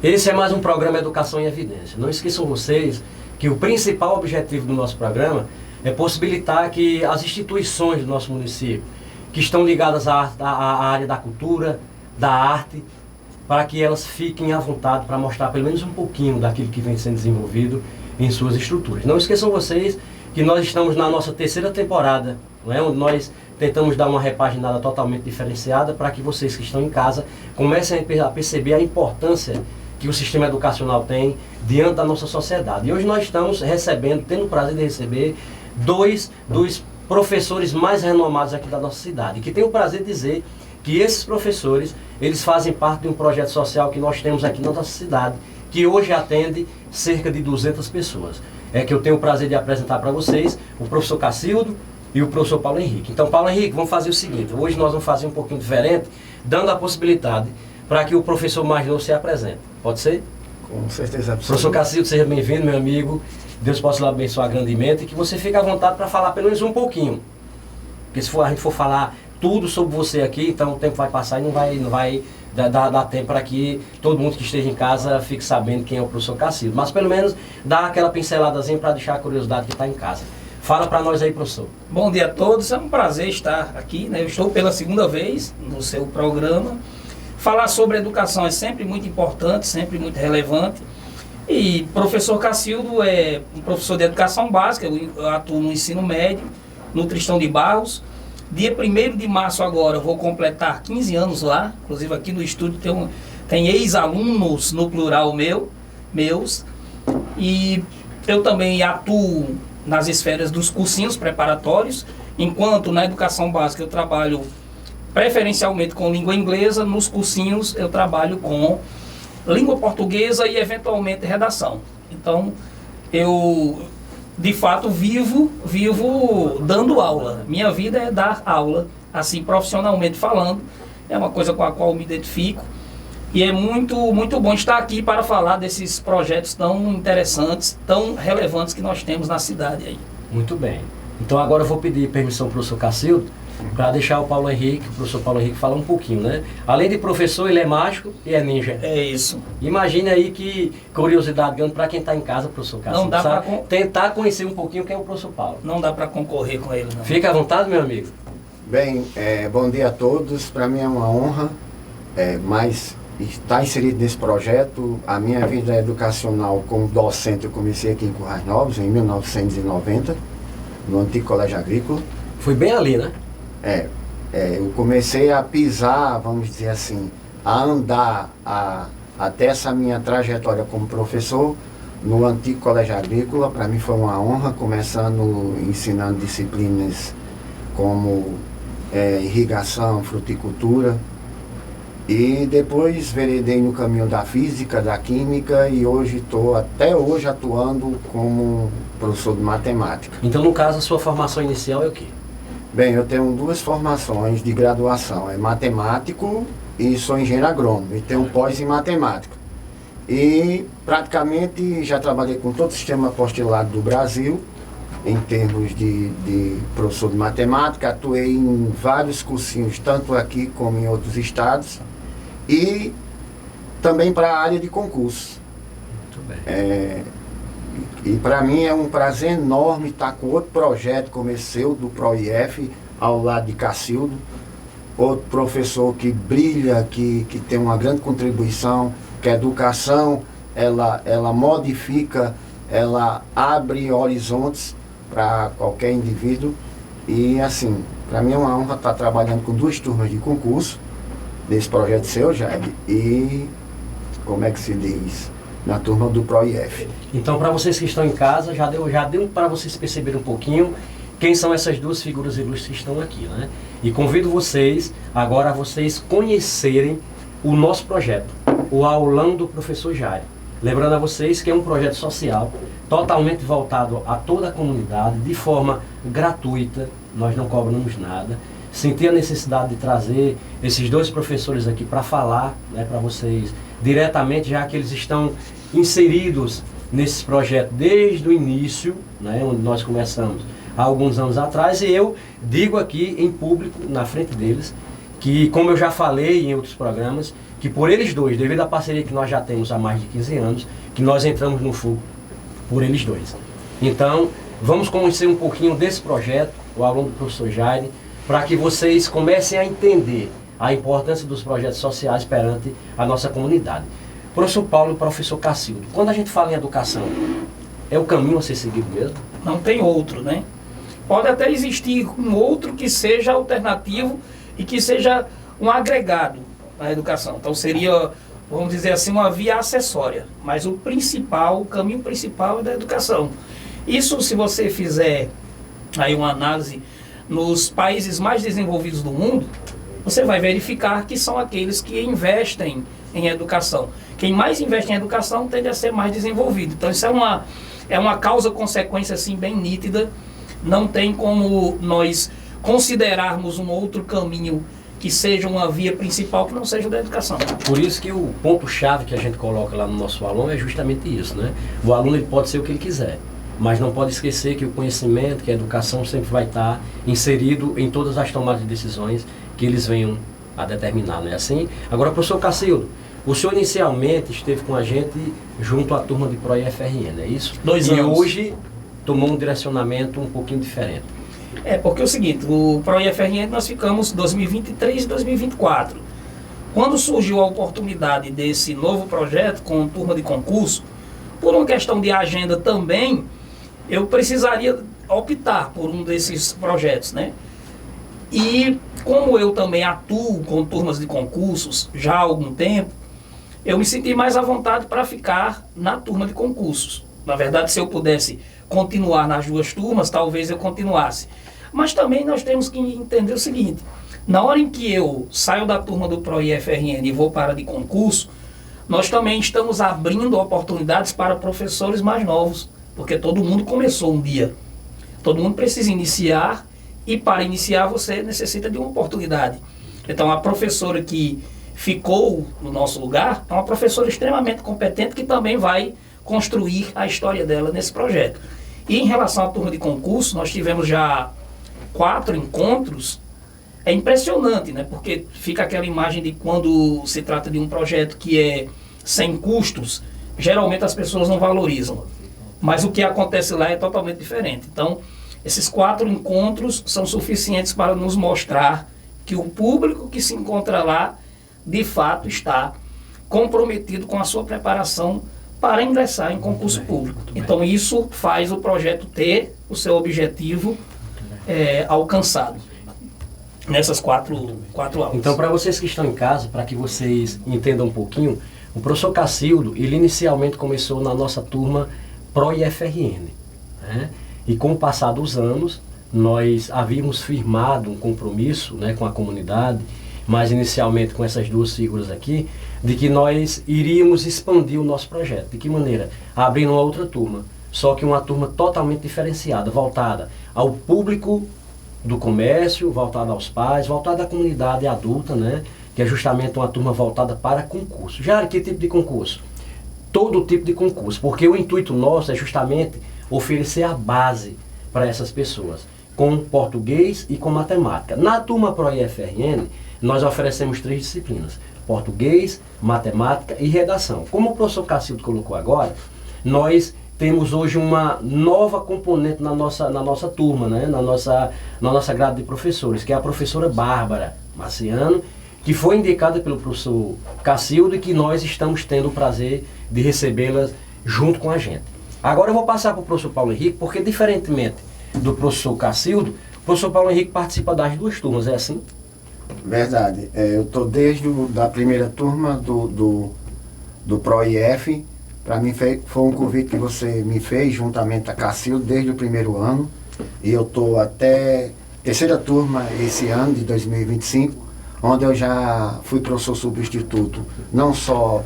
Esse é mais um programa Educação em Evidência. Não esqueçam vocês que o principal objetivo do nosso programa é possibilitar que as instituições do nosso município, que estão ligadas à área da cultura, da arte, para que elas fiquem à vontade para mostrar pelo menos um pouquinho daquilo que vem sendo desenvolvido em suas estruturas. Não esqueçam vocês que nós estamos na nossa terceira temporada, não é? Onde nós tentamos dar uma repaginada totalmente diferenciada para que vocês que estão em casa comecem a perceber a importância que o sistema educacional tem diante da nossa sociedade. E hoje nós estamos tendo o prazer de receber dois dos professores mais renomados aqui da nossa cidade, que tem o prazer de dizer que esses professores, eles fazem parte de um projeto social que nós temos aqui na nossa cidade, que hoje atende cerca de 200 pessoas. É que eu tenho o prazer de apresentar para vocês o professor Cacildo e o professor Paulo Henrique. Então, Paulo Henrique, vamos fazer o seguinte, hoje nós vamos fazer um pouquinho diferente, dando a possibilidade para que o professor mais novo se apresente. Pode ser? Com certeza absoluta. Professor Cacildo, seja bem-vindo, meu amigo. Deus possa lhe abençoar grandemente e que você fique à vontade para falar pelo menos um pouquinho. Porque se a gente for falar tudo sobre você aqui, então o tempo vai passar e não vai dar tempo para que todo mundo que esteja em casa fique sabendo quem é o professor Cacildo. Mas pelo menos dá aquela pinceladazinha para deixar a curiosidade que está em casa. Fala para nós aí, professor. Bom dia a todos, é um prazer estar aqui, né? Eu estou pela segunda vez no seu programa. Falar sobre educação é sempre muito importante, sempre muito relevante. E professor Cacildo é um professor de educação básica, eu atuo no ensino médio, no Tristão de Barros. Dia 1º de março agora eu vou completar 15 anos lá, inclusive aqui no estúdio tem ex-alunos no plural meus. E eu também atuo nas esferas dos cursinhos preparatórios, enquanto na educação básica eu trabalho preferencialmente com língua inglesa, nos cursinhos eu trabalho com língua portuguesa e eventualmente redação. Então eu de fato vivo dando aula. Minha vida é dar aula, assim profissionalmente falando, é uma coisa com a qual eu me identifico e é muito bom estar aqui para falar desses projetos tão interessantes, tão relevantes que nós temos na cidade aí. Muito bem. Então agora eu vou pedir permissão para o professor Cacildo para deixar o professor Paulo Henrique falar um pouquinho, né? Além de professor, ele é mágico e é ninja. É isso. Imagine aí que curiosidade grande para quem está em casa, professor Cacildo. Não dá para tentar conhecer um pouquinho quem é o professor Paulo. Não dá para concorrer com ele, não. Fica à vontade, meu amigo. Bem, bom dia a todos. Para mim é uma honra estar inserido nesse projeto. A minha vida educacional como docente eu comecei aqui em Currais Novos, em 1990, no antigo Colégio Agrícola. Foi bem ali, né? Eu comecei a pisar, vamos dizer assim, a andar até essa minha trajetória como professor no antigo Colégio Agrícola. Para mim foi uma honra, começando ensinando disciplinas como irrigação, fruticultura, e depois veredei no caminho da física, da química, e hoje estou até hoje atuando como professor de matemática. Então, no caso, a sua formação inicial é o quê? Bem, eu tenho 2 formações de graduação, é matemático e sou engenheiro agrônomo, e tenho pós em matemática. E praticamente já trabalhei com todo o sistema apostilado do Brasil, em termos de professor de matemática, atuei em vários cursinhos, tanto aqui como em outros estados, e também para a área de concurso. Muito bem. E para mim é um prazer enorme estar com outro projeto como esse seu, do PROIF, ao lado de Cacildo, outro professor que brilha, que tem uma grande contribuição, que a educação, ela modifica, ela abre horizontes para qualquer indivíduo. E assim, para mim é uma honra estar trabalhando com 2 turmas de concurso, desse projeto seu, Jair, e, como é que se diz, na turma do PROIF. Então, para vocês que estão em casa, já deu para vocês perceberem um pouquinho quem são essas 2 figuras ilustres que estão aqui, né? E convido vocês agora a vocês conhecerem o nosso projeto, o Aulão do Professor Jair. Lembrando a vocês que é um projeto social totalmente voltado a toda a comunidade, de forma gratuita, nós não cobramos nada. Senti a necessidade de trazer esses 2 professores aqui para falar, né, para vocês diretamente, já que eles estão inseridos nesse projeto desde o início, né, onde nós começamos há alguns anos atrás, e eu digo aqui em público, na frente deles, que, como eu já falei em outros programas, que por eles dois, devido à parceria que nós já temos há mais de 15 anos, que nós entramos no fogo por eles dois. Então, vamos conhecer um pouquinho desse projeto, o aluno do professor Jair, para que vocês comecem a entender a importância dos projetos sociais perante a nossa comunidade. Professor Paulo e professor Cacildo, quando a gente fala em educação, é o caminho a ser seguido mesmo? Não tem outro, né? Pode até existir um outro que seja alternativo e que seja um agregado à educação. Então seria, vamos dizer assim, uma via acessória. Mas o principal, o caminho principal é da educação. Isso, se você fizer aí uma análise nos países mais desenvolvidos do mundo, você vai verificar que são aqueles que investem em educação. Quem mais investe em educação tende a ser mais desenvolvido. Então isso é uma causa-consequência assim, bem nítida. Não tem como nós considerarmos um outro caminho que seja uma via principal que não seja o da educação. Por isso que o ponto-chave que a gente coloca lá no nosso aluno é justamente isso, né? O aluno ele pode ser o que ele quiser, mas não pode esquecer que o conhecimento, que a educação sempre vai estar inserido em todas as tomadas de decisões que eles venham a determinar, não é assim? Agora, professor Cacildo, o senhor inicialmente esteve com a gente junto à turma de ProIFRN, é isso? 2 anos. E hoje tomou um direcionamento um pouquinho diferente. Porque é o seguinte, o ProIFRN nós ficamos 2023 e 2024. Quando surgiu a oportunidade desse novo projeto com turma de concurso, por uma questão de agenda também, eu precisaria optar por um desses projetos, né? E como eu também atuo com turmas de concursos já há algum tempo, eu me senti mais à vontade para ficar na turma de concursos. Na verdade, se eu pudesse continuar nas 2 turmas, talvez eu continuasse. Mas também nós temos que entender o seguinte, na hora em que eu saio da turma do ProIFRN e vou para a de concurso, nós também estamos abrindo oportunidades para professores mais novos, porque todo mundo começou um dia. Todo mundo precisa iniciar, e para iniciar você necessita de uma oportunidade. Então a professora que ficou no nosso lugar é uma professora extremamente competente que também vai construir a história dela nesse projeto. E em relação à turma de concurso, nós tivemos já 4 encontros. É impressionante, né? Porque fica aquela imagem de quando se trata de um projeto que é sem custos, geralmente as pessoas não valorizam. Mas o que acontece lá é totalmente diferente. Então, esses 4 encontros são suficientes para nos mostrar que o público que se encontra lá, de fato, está comprometido com a sua preparação para ingressar em concurso público. Então, isso faz o projeto ter o seu objetivo alcançado nessas 4 aulas. Então, para vocês que estão em casa, para que vocês entendam um pouquinho, o professor Cacildo, ele inicialmente começou na nossa turma ProIFRN, né? E com o passar dos anos, nós havíamos firmado um compromisso, né, com a comunidade, mas inicialmente com essas 2 figuras aqui, de que nós iríamos expandir o nosso projeto. De que maneira? Abrindo uma outra turma, só que uma turma totalmente diferenciada, voltada ao público do comércio, voltada aos pais, voltada à comunidade adulta, né, que é justamente uma turma voltada para concurso. Já que tipo de concurso? Todo tipo de concurso, porque o intuito nosso é justamente oferecer a base para essas pessoas, com português e com matemática. Na turma ProIFRN, nós oferecemos 3 disciplinas, português, matemática e redação. Como o professor Cacildo colocou agora, nós temos hoje uma nova componente na nossa turma, né? na nossa grade de professores, que é a professora Bárbara Marciano, que foi indicada pelo professor Cacildo e que nós estamos tendo o prazer de recebê-la junto com a gente. Agora eu vou passar para o professor Paulo Henrique, porque diferentemente do professor Cacildo, o professor Paulo Henrique participa das 2 turmas, é assim? Verdade. Eu estou desde a primeira turma do ProIF. Para mim foi um convite que você me fez juntamente a Cacildo desde o primeiro ano. E eu estou até 3ª turma esse ano, de 2025, onde eu já fui professor substituto, não só...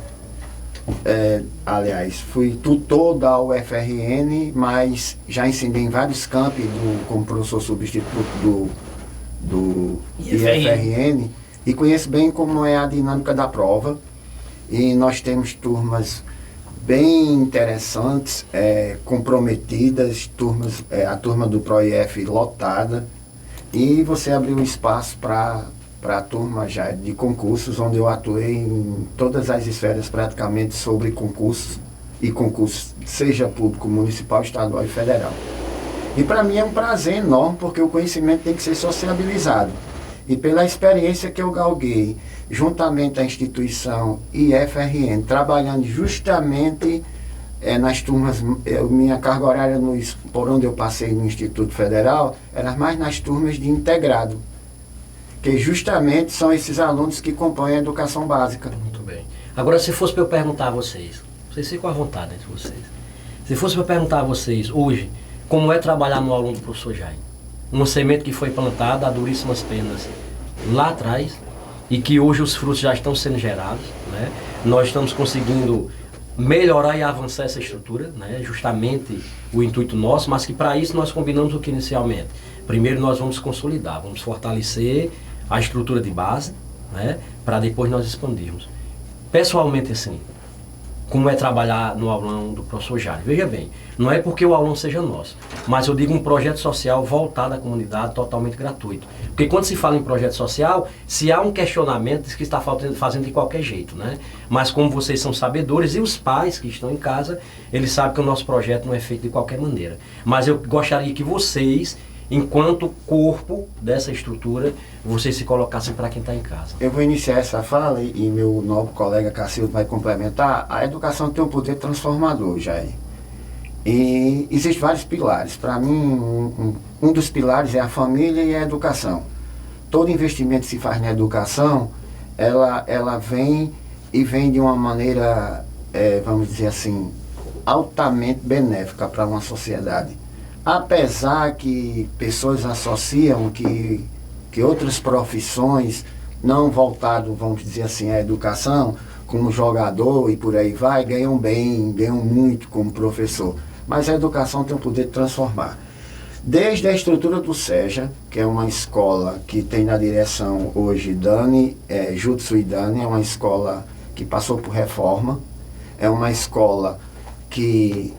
aliás, fui tutor da UFRN, mas já ensinei em vários campi como professor substituto do IFRN e conheço bem como é a dinâmica da prova. e nós temos turmas bem interessantes, comprometidas, a turma do PROIF lotada, e você abriu espaço para a turma já de concursos, onde eu atuei em todas as esferas praticamente sobre concursos, e concursos seja público, municipal, estadual e federal. E para mim é um prazer enorme, porque o conhecimento tem que ser sociabilizado. E pela experiência que eu galguei, juntamente à instituição IFRN, trabalhando justamente nas turmas, minha carga horária por onde eu passei no Instituto Federal, era mais nas turmas de integrado, que justamente são esses alunos que compõem a educação básica. Muito bem. Agora, se fosse para eu perguntar a vocês ficam à vontade entre vocês, se fosse para eu perguntar a vocês hoje, como é trabalhar no aluno do professor Jaime? Uma semente que foi plantada a duríssimas penas lá atrás e que hoje os frutos já estão sendo gerados, né? Nós estamos conseguindo melhorar e avançar essa estrutura, né? Justamente o intuito nosso, mas que para isso nós combinamos o que inicialmente? Primeiro nós vamos consolidar, vamos fortalecer a estrutura de base, né? Para depois nós expandirmos. Pessoalmente assim, como é trabalhar no aulão do professor Jaime? Veja bem, não é porque o aulão seja nosso, mas eu digo um projeto social voltado à comunidade, totalmente gratuito. Porque quando se fala em projeto social, se há um questionamento, diz que está fazendo de qualquer jeito, né? Mas como vocês são sabedores, e os pais que estão em casa, eles sabem que o nosso projeto não é feito de qualquer maneira. Mas eu gostaria que vocês, enquanto corpo dessa estrutura, vocês se colocassem para quem está em casa. Eu vou iniciar essa fala e meu novo colega Cacildo vai complementar. A educação tem um poder transformador, Jair. E existem vários pilares. Para mim, um dos pilares é a família e a educação. Todo investimento que se faz na educação, ela vem de uma maneira, vamos dizer assim, altamente benéfica para uma sociedade. Apesar que pessoas associam que outras profissões não voltado, vamos dizer assim, à educação, como jogador e por aí vai, ganham bem, ganham muito como professor. Mas a educação tem o poder de transformar. Desde a estrutura do SEJA, que é uma escola que tem na direção hoje Jutsu e Dani, é uma escola que passou por reforma, é uma escola que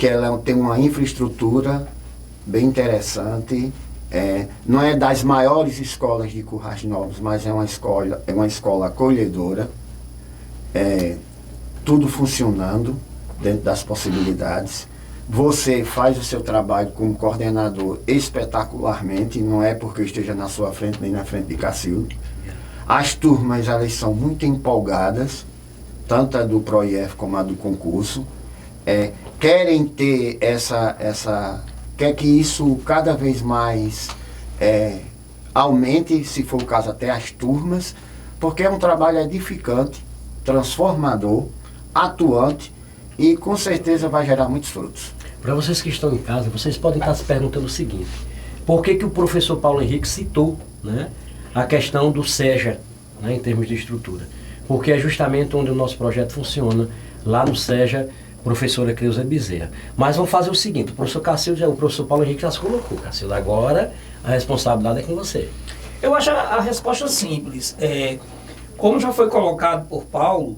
ela tem uma infraestrutura bem interessante, não é das maiores escolas de Currais Novos, mas é uma escola acolhedora, tudo funcionando dentro das possibilidades. Você faz o seu trabalho como coordenador espetacularmente, não é porque eu esteja na sua frente nem na frente de Cacildo. As turmas, elas são muito empolgadas, tanto a do PROIF como a do concurso. Querem ter quer que isso cada vez mais aumente, se for o caso até as turmas, porque é um trabalho edificante, transformador, atuante e com certeza vai gerar muitos frutos. Para vocês que estão em casa, vocês podem estar se perguntando o seguinte: por que o professor Paulo Henrique citou, né, a questão do SEJA, né, em termos de estrutura? Porque é justamente onde o nosso projeto funciona, lá no SEJA, professora Creuza Bezerra. Mas vamos fazer o seguinte: o professor Cacildo, o professor Paulo Henrique já se colocou. Cacildo, agora a responsabilidade é com você. Eu acho a resposta simples. Como já foi colocado por Paulo,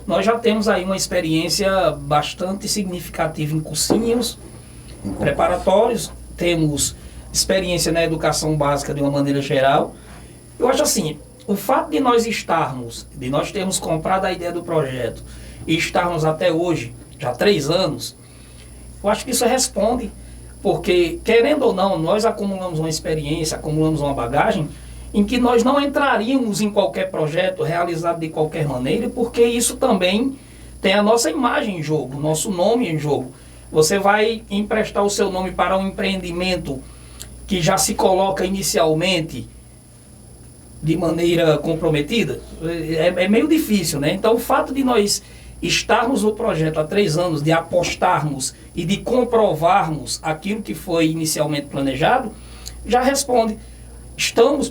nós já temos aí uma experiência bastante significativa em cursinhos preparatórios, temos experiência na educação básica de uma maneira geral. Eu acho assim, o fato de nós termos comprado a ideia do projeto e estarmos até hoje, já 3 anos, eu acho que isso responde, porque, querendo ou não, nós acumulamos uma experiência, acumulamos uma bagagem, em que nós não entraríamos em qualquer projeto realizado de qualquer maneira, porque isso também tem a nossa imagem em jogo, o nosso nome em jogo. Você vai emprestar o seu nome para um empreendimento que já se coloca inicialmente de maneira comprometida? É meio difícil, né? Então, o fato de nós estarmos no projeto há 3 anos, de apostarmos e de comprovarmos aquilo que foi inicialmente planejado, já responde.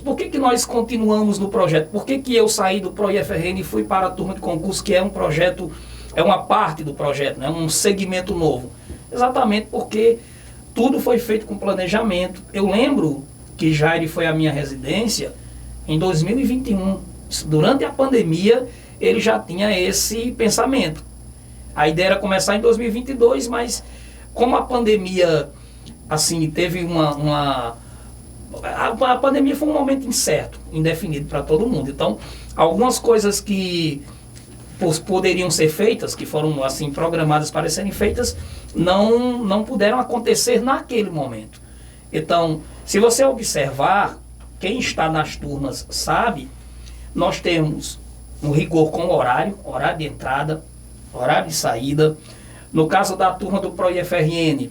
Por que nós continuamos no projeto? Por que eu saí do PROIFRN e fui para a turma de concurso, que é um projeto, é uma parte do projeto, né? Um segmento novo? Exatamente porque tudo foi feito com planejamento. Eu lembro que Jair foi a minha residência em 2021. Durante a pandemia, ele já tinha esse pensamento. A ideia era começar em 2022, mas como a pandemia, assim, teve a pandemia foi um momento incerto, indefinido para todo mundo. Então, algumas coisas que poderiam ser feitas, que foram assim programadas para serem feitas, não puderam acontecer naquele momento. Então, se você observar, quem está nas turmas sabe, nós temos um rigor com horário de entrada, horário de saída. No caso da turma do ProIFRN,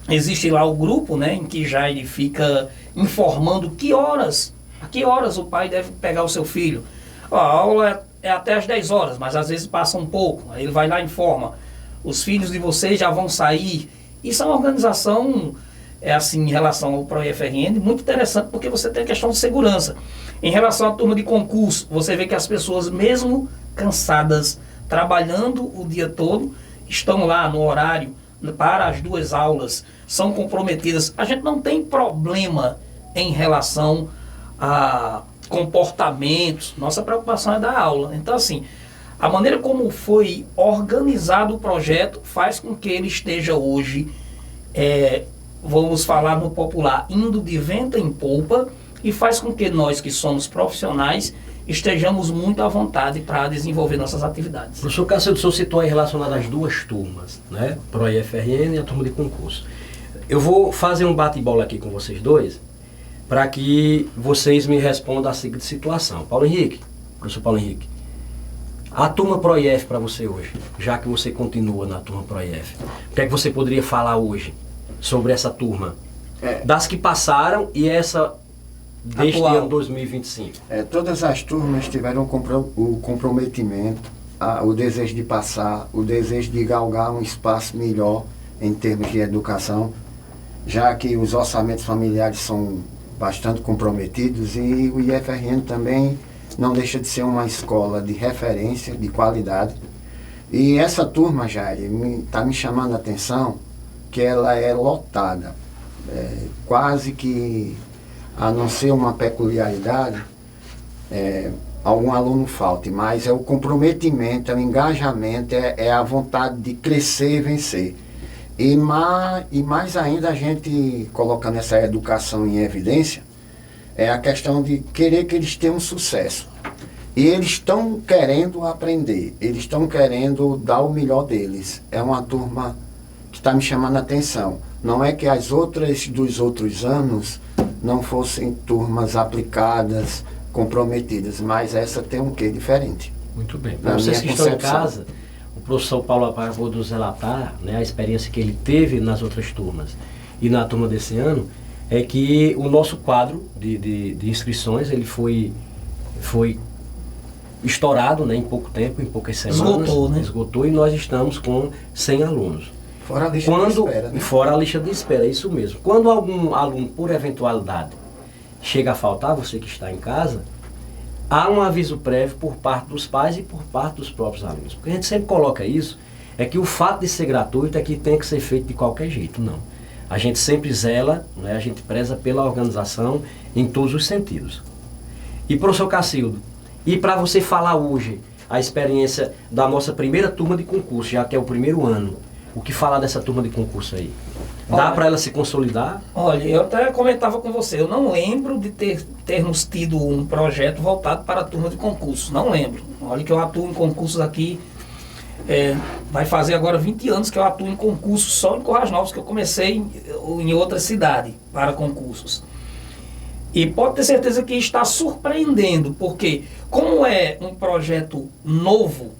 existe lá o grupo, né, em que já ele fica informando a que horas o pai deve pegar o seu filho. Ó, a aula é até às 10 horas, mas às vezes passa um pouco. Aí ele vai lá e informa: os filhos de vocês já vão sair. Isso é uma organização, assim, em relação ao ProIFRN, muito interessante, porque você tem a questão de segurança. Em relação à turma de concurso, você vê que as pessoas, mesmo cansadas, trabalhando o dia todo, estão lá no horário para as 2 aulas, são comprometidas. A gente não tem problema em relação a comportamentos, nossa preocupação é da aula. Então, assim, a maneira como foi organizado o projeto faz com que ele esteja hoje, vamos falar no popular, indo de vento em polpa, e faz com que nós que somos profissionais estejamos muito à vontade para desenvolver nossas atividades. Professor Cacildo, o senhor citou aí relacionado às 2 turmas, né? ProIFRN e a turma de concurso. Eu vou fazer um bate-bola aqui com vocês dois, para que vocês me respondam a seguinte situação. Paulo Henrique, professor Paulo Henrique, a turma ProIF para você hoje, já que você continua na turma ProIF, o que é que você poderia falar hoje sobre essa turma? Das que passaram e essa deste ano 2025. Todas as turmas tiveram o comprometimento, o desejo de passar, o desejo de galgar um espaço melhor em termos de educação, já que os orçamentos familiares são bastante comprometidos, e o IFRN também não deixa de ser uma escola de referência, de qualidade. E essa turma, Jair, está me chamando a atenção que ela é lotada, quase que, a não ser uma peculiaridade, algum aluno falte, mas é o comprometimento, é o engajamento, é a vontade de crescer e vencer. E mais ainda, a gente colocando essa educação em evidência, é a questão de querer que eles tenham sucesso. E eles estão querendo aprender, eles estão querendo dar o melhor deles. É uma turma que está me chamando a atenção. Não é que as outras dos outros anos não fossem turmas aplicadas, comprometidas, mas essa tem um quê diferente. Muito bem. Para vocês que estão em casa, o professor Paulo acabou de nos relatar, né, a experiência que ele teve nas outras turmas e na turma desse ano, é que o nosso quadro de inscrições ele foi estourado, né, em pouco tempo, em poucas semanas. Esgotou, e nós estamos com 100 alunos. Fora a lista de espera, né? Fora a lista de espera, isso mesmo. Quando algum aluno, por eventualidade, chega a faltar, você que está em casa, há um aviso prévio por parte dos pais e por parte dos próprios alunos. Porque a gente sempre coloca isso, é que o fato de ser gratuito é que tem que ser feito de qualquer jeito, não. A gente sempre zela, né, a gente preza pela organização em todos os sentidos. E professor Cacildo, e para você falar hoje a experiência da nossa primeira turma de concurso, já que é o primeiro ano, o que falar dessa turma de concurso aí? Dá para ela se consolidar? Olha, eu até comentava com você, eu não lembro de termos tido um projeto voltado para a turma de concurso, não lembro. Olha que eu atuo em concursos aqui, vai fazer agora 20 anos que eu atuo em concursos só em Currais Novos, que eu comecei em outra cidade para concursos. E pode ter certeza que está surpreendendo, porque como é um projeto novo,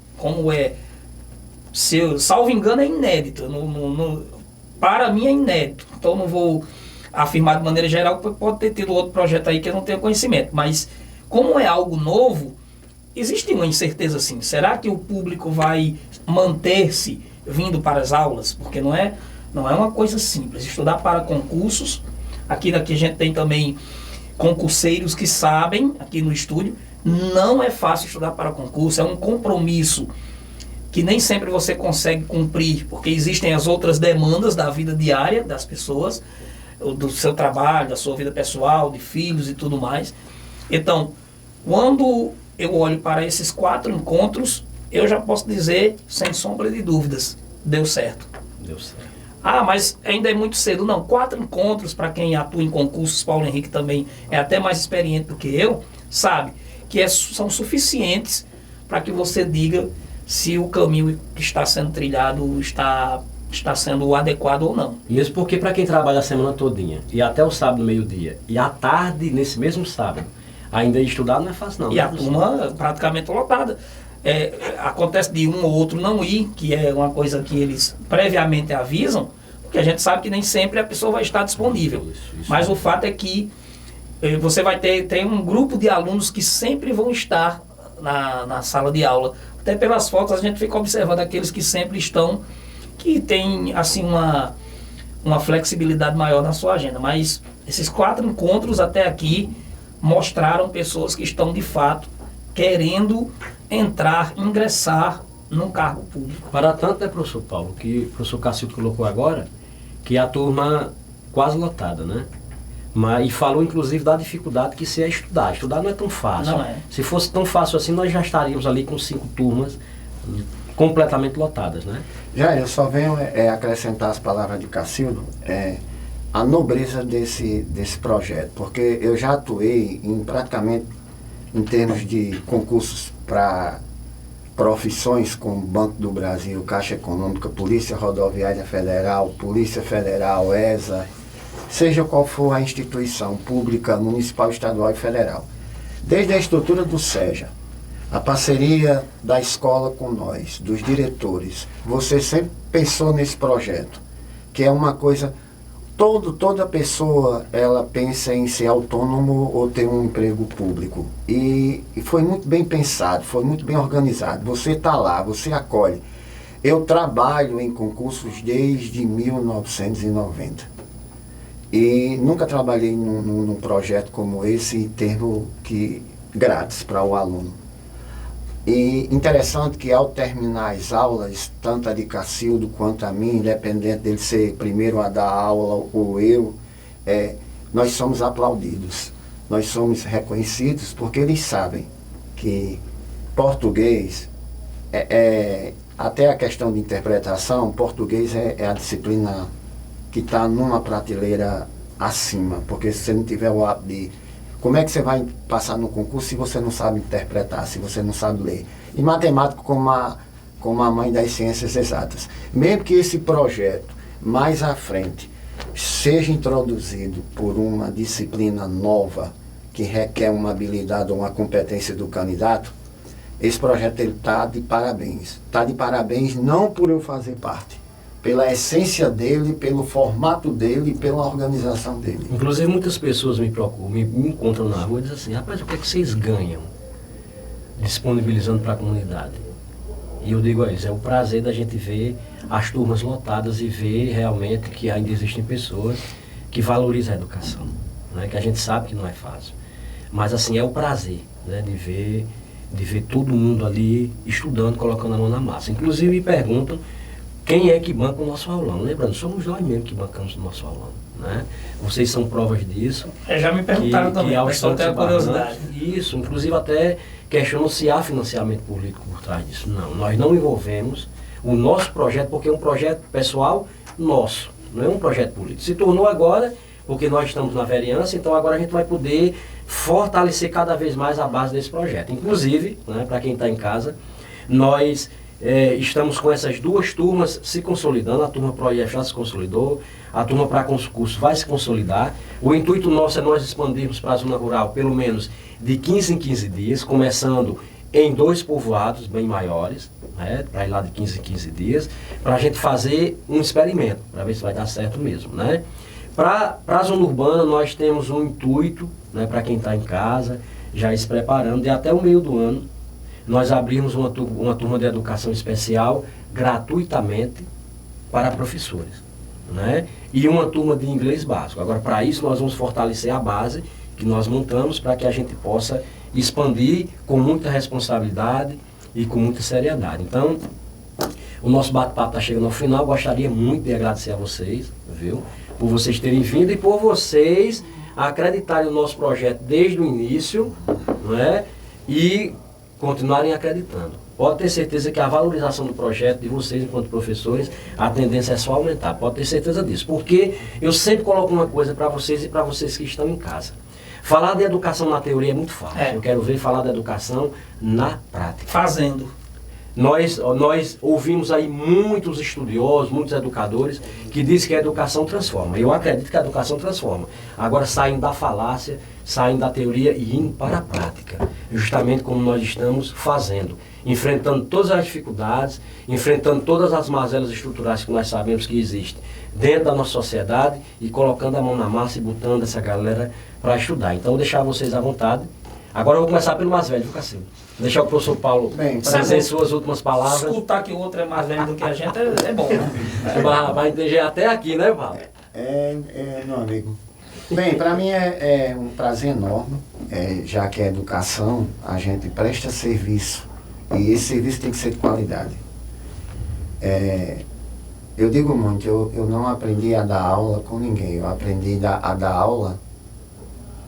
salvo engano, é inédito. Para mim é inédito. Então não vou afirmar de maneira geral, porque pode ter tido outro projeto aí que eu não tenho conhecimento. Mas como é algo novo, existe uma incerteza assim. Será que o público vai manter-se vindo para as aulas? Porque não é uma coisa simples. Estudar para concursos, aqui a gente tem também concurseiros que sabem, aqui no estúdio, não é fácil estudar para concurso, é um compromisso que nem sempre você consegue cumprir, porque existem as outras demandas da vida diária das pessoas, do seu trabalho, da sua vida pessoal, de filhos e tudo mais. Então, quando eu olho para esses 4 encontros, eu já posso dizer, sem sombra de dúvidas, deu certo. Deu certo. Ah, mas ainda é muito cedo. Não, 4 encontros, para quem atua em concursos, Paulo Henrique também é até mais experiente do que eu, sabe que são suficientes para que você diga se o caminho que está sendo trilhado está sendo o adequado ou não. Mesmo porque para quem trabalha a semana todinha, e até o sábado, meio-dia, e à tarde, nesse mesmo sábado, ainda estudar não é fácil não. E a turma praticamente lotada. Acontece de um ou outro não ir, que é uma coisa que eles previamente avisam, porque a gente sabe que nem sempre a pessoa vai estar disponível. Isso. Mas o fato é que você vai ter um grupo de alunos que sempre vão estar na sala de aula. Até pelas fotos a gente fica observando aqueles que sempre estão, que tem assim uma flexibilidade maior na sua agenda. Mas esses 4 encontros até aqui mostraram pessoas que estão de fato querendo ingressar num cargo público. Para tanto, professor Paulo, que o professor Cacildo colocou agora, que a turma quase lotada, né? E falou inclusive da dificuldade que se é estudar. Estudar não é tão fácil. Não é. Se fosse tão fácil assim, nós já estaríamos ali com 5 turmas completamente lotadas, né? Já, eu só venho acrescentar as palavras de Cacildo, a nobreza desse projeto, porque eu já atuei praticamente em termos de concursos para profissões como Banco do Brasil, Caixa Econômica, Polícia Rodoviária Federal, Polícia Federal, ESA, seja qual for a instituição pública, municipal, estadual e federal. Desde a estrutura do SEJA, a parceria da escola com nós, dos diretores, você sempre pensou nesse projeto, que é uma coisa, toda pessoa, ela pensa em ser autônomo ou ter um emprego público. E foi muito bem pensado, foi muito bem organizado. Você está lá, você acolhe. Eu trabalho em concursos desde 1990. E nunca trabalhei num projeto como esse em termos grátis para o aluno. E interessante que ao terminar as aulas, tanto a de Cacildo quanto a mim, independente dele ser primeiro a dar aula ou eu, nós somos aplaudidos, nós somos reconhecidos porque eles sabem que português, até a questão de interpretação, português é a disciplina que está numa prateleira acima, porque se você não tiver o hábito de... Como é que você vai passar no concurso se você não sabe interpretar, se você não sabe ler? E matemático como a mãe das ciências exatas. Mesmo que esse projeto, mais à frente, seja introduzido por uma disciplina nova, que requer uma habilidade ou uma competência do candidato, esse projeto está de parabéns. Está de parabéns não por eu fazer parte, pela essência dele, pelo formato dele e pela organização dele. Inclusive muitas pessoas me procuram, me encontram na rua e dizem assim, rapaz, o que é que vocês ganham disponibilizando para a comunidade? E eu digo a eles, é o prazer da gente ver as turmas lotadas e ver realmente que ainda existem pessoas que valorizam a educação, né? Que a gente sabe que não é fácil. Mas assim, é o prazer, né? de ver todo mundo ali estudando, colocando a mão na massa. Inclusive me perguntam quem é que banca o nosso aulão. Lembrando, somos nós mesmos que bancamos o nosso aulão, né? Vocês são provas disso. Já me perguntaram também, o pessoal tem a curiosidade. Isso, inclusive até questionam se há financiamento político por trás disso. Não, nós não envolvemos o nosso projeto, porque é um projeto pessoal nosso, não é um projeto político. Se tornou agora, porque nós estamos na vereança, então agora a gente vai poder fortalecer cada vez mais a base desse projeto. Inclusive, né, para quem está em casa, nós... estamos com essas 2 turmas se consolidando, a turma ProIF já se consolidou, a turma para concurso vai se consolidar. O intuito nosso é nós expandirmos para a zona rural pelo menos de 15 em 15 dias, começando em 2 povoados bem maiores, né, para ir lá de 15 em 15 dias, para a gente fazer um experimento, para ver se vai dar certo mesmo, né? Para a zona urbana nós temos um intuito, né, para quem está em casa, já se preparando, e até o meio do ano nós abrimos uma turma de educação especial gratuitamente para professores, né? E uma turma de inglês básico. Agora, para isso, nós vamos fortalecer a base que nós montamos para que a gente possa expandir com muita responsabilidade e com muita seriedade. Então, o nosso bate-papo está chegando ao final. Gostaria muito de agradecer a vocês, viu? Por vocês terem vindo e por vocês acreditarem no nosso projeto desde o início, não é? E continuarem acreditando. Pode ter certeza que a valorização do projeto de vocês, enquanto professores, a tendência é só aumentar. Pode ter certeza disso. Porque eu sempre coloco uma coisa para vocês e para vocês que estão em casa. Falar de educação na teoria é muito fácil. Eu quero ver falar da educação na prática. Fazendo. Nós ouvimos aí muitos estudiosos, muitos educadores que dizem que a educação transforma. Eu acredito que a educação transforma. Agora saindo da falácia, saindo da teoria e indo para a prática. Justamente como nós estamos fazendo. Enfrentando todas as dificuldades, enfrentando todas as mazelas estruturais que nós sabemos que existem dentro da nossa sociedade e colocando a mão na massa e botando essa galera para estudar. Então, vou deixar vocês à vontade. Agora eu vou começar pelo mais velho, Cassio. Deixar o professor Paulo trazer suas últimas palavras. Escutar que o outro é mais velho do que a gente é bom, né? Vai entender até aqui, né, Paulo? Meu amigo. Bem, para mim é um prazer enorme, já que a educação, a gente presta serviço, e esse serviço tem que ser de qualidade. Eu digo muito, eu não aprendi a dar aula com ninguém, eu aprendi a dar aula.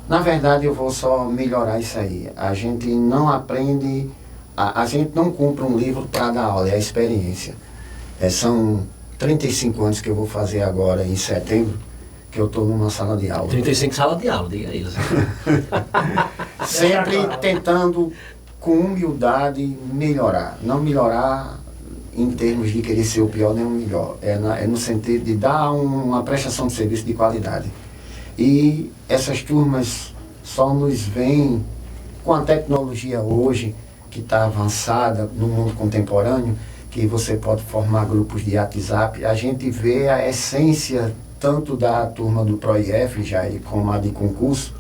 Na verdade, eu vou só melhorar isso aí. A gente não aprende, a gente não compra um livro para dar aula, é a experiência. São 35 anos que eu vou fazer agora, em setembro, que eu estou numa sala de aula. 35 salas de aula, diga eles. Sempre tentando, com humildade, melhorar. Não melhorar em termos de querer ser o pior nem o melhor. É no sentido de dar uma prestação de serviço de qualidade. E essas turmas só nos vêm com a tecnologia hoje, que está avançada no mundo contemporâneo, que você pode formar grupos de WhatsApp. A gente vê a essência tanto da turma do PROIEF, Jair, como a de concurso,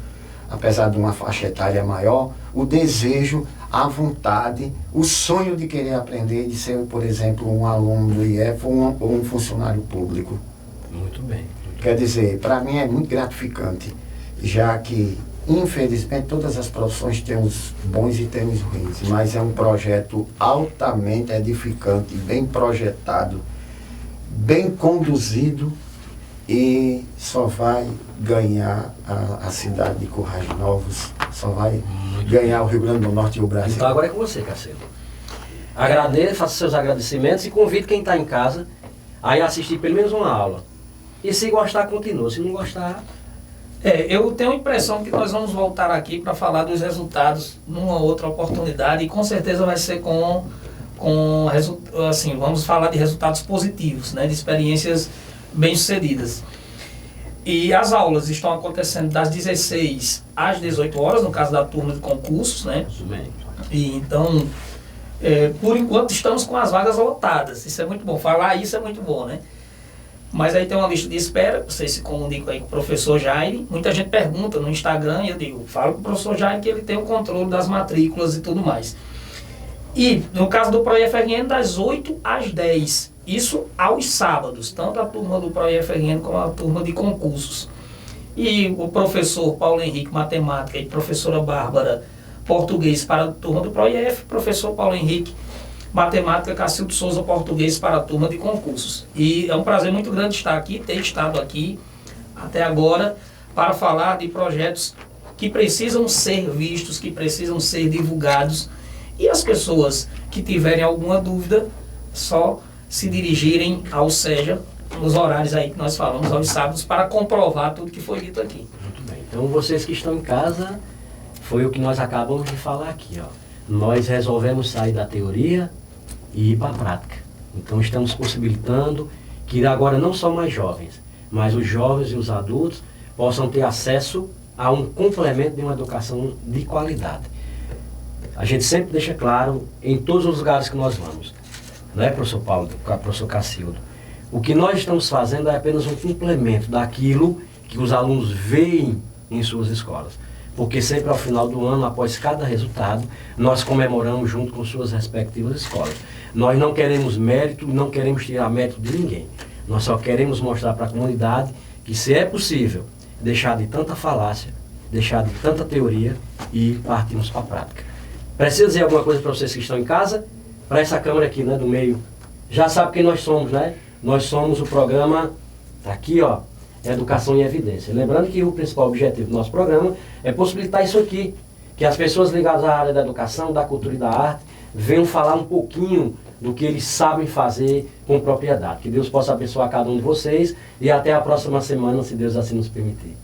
apesar de uma faixa etária maior, o desejo, a vontade, o sonho de querer aprender, de ser, por exemplo, um aluno do IEF ou um funcionário público. Muito bem. Quer dizer, para mim é muito gratificante, já que, infelizmente, todas as profissões têm os bons e têm os ruins, mas é um projeto altamente edificante, bem projetado, bem conduzido, e só vai ganhar a cidade de Currais Novos, só vai ganhar o Rio Grande do Norte e o Brasil. Então agora é com você, Cassio. Agradeça, faça seus agradecimentos e convide quem está em casa a ir assistir pelo menos uma aula. E se gostar, continua. Se não gostar... Eu tenho a impressão que nós vamos voltar aqui para falar dos resultados numa outra oportunidade, e com certeza vai ser assim, vamos falar de resultados positivos, né, de experiências bem-sucedidas. E as aulas estão acontecendo das 16 às 18 horas, no caso da turma de concursos, né? Isso bem. E então, por enquanto, estamos com as vagas lotadas. Isso é muito bom. Falar isso é muito bom, né? Mas aí tem uma lista de espera, vocês se comunicam aí com o professor Jair. Muita gente pergunta no Instagram e eu digo, fala com o professor Jair que ele tem o controle das matrículas e tudo mais. E no caso do PROIEF-RN, das 8 às 10. Isso aos sábados, tanto a turma do PROIEF-RN como a turma de concursos. E o professor Paulo Henrique, matemática, e professora Bárbara, português para a turma do PROIEF, professor Paulo Henrique, matemática, Cacildo Souza, português para a turma de concursos. E é um prazer muito grande estar aqui, ter estado aqui até agora, para falar de projetos que precisam ser vistos, que precisam ser divulgados, e as pessoas que tiverem alguma dúvida, só se dirigirem ao SEJA, nos horários aí que nós falamos, aos sábados, para comprovar tudo que foi dito aqui. Muito bem. Então, vocês que estão em casa, foi o que nós acabamos de falar aqui, ó. Nós resolvemos sair da teoria e ir para a prática. Então, estamos possibilitando que agora não só mais jovens, mas os jovens e os adultos possam ter acesso a um complemento de uma educação de qualidade. A gente sempre deixa claro em todos os lugares que nós vamos, não é, professor Paulo, professor Cacildo? O que nós estamos fazendo é apenas um complemento daquilo que os alunos veem em suas escolas. Porque sempre ao final do ano, após cada resultado, nós comemoramos junto com suas respectivas escolas. Nós não queremos mérito, não queremos tirar mérito de ninguém. Nós só queremos mostrar para a comunidade que, se é possível, deixar de tanta falácia, deixar de tanta teoria e partirmos para a prática. Precisa dizer alguma coisa para vocês que estão em casa? Para essa câmera aqui, né, do meio. Já sabe quem nós somos, né? Nós somos o programa, tá aqui, ó, Educação em Evidência. Lembrando que o principal objetivo do nosso programa é possibilitar isso aqui, que as pessoas ligadas à área da educação, da cultura e da arte venham falar um pouquinho do que eles sabem fazer com propriedade. Que Deus possa abençoar cada um de vocês e até a próxima semana, se Deus assim nos permitir.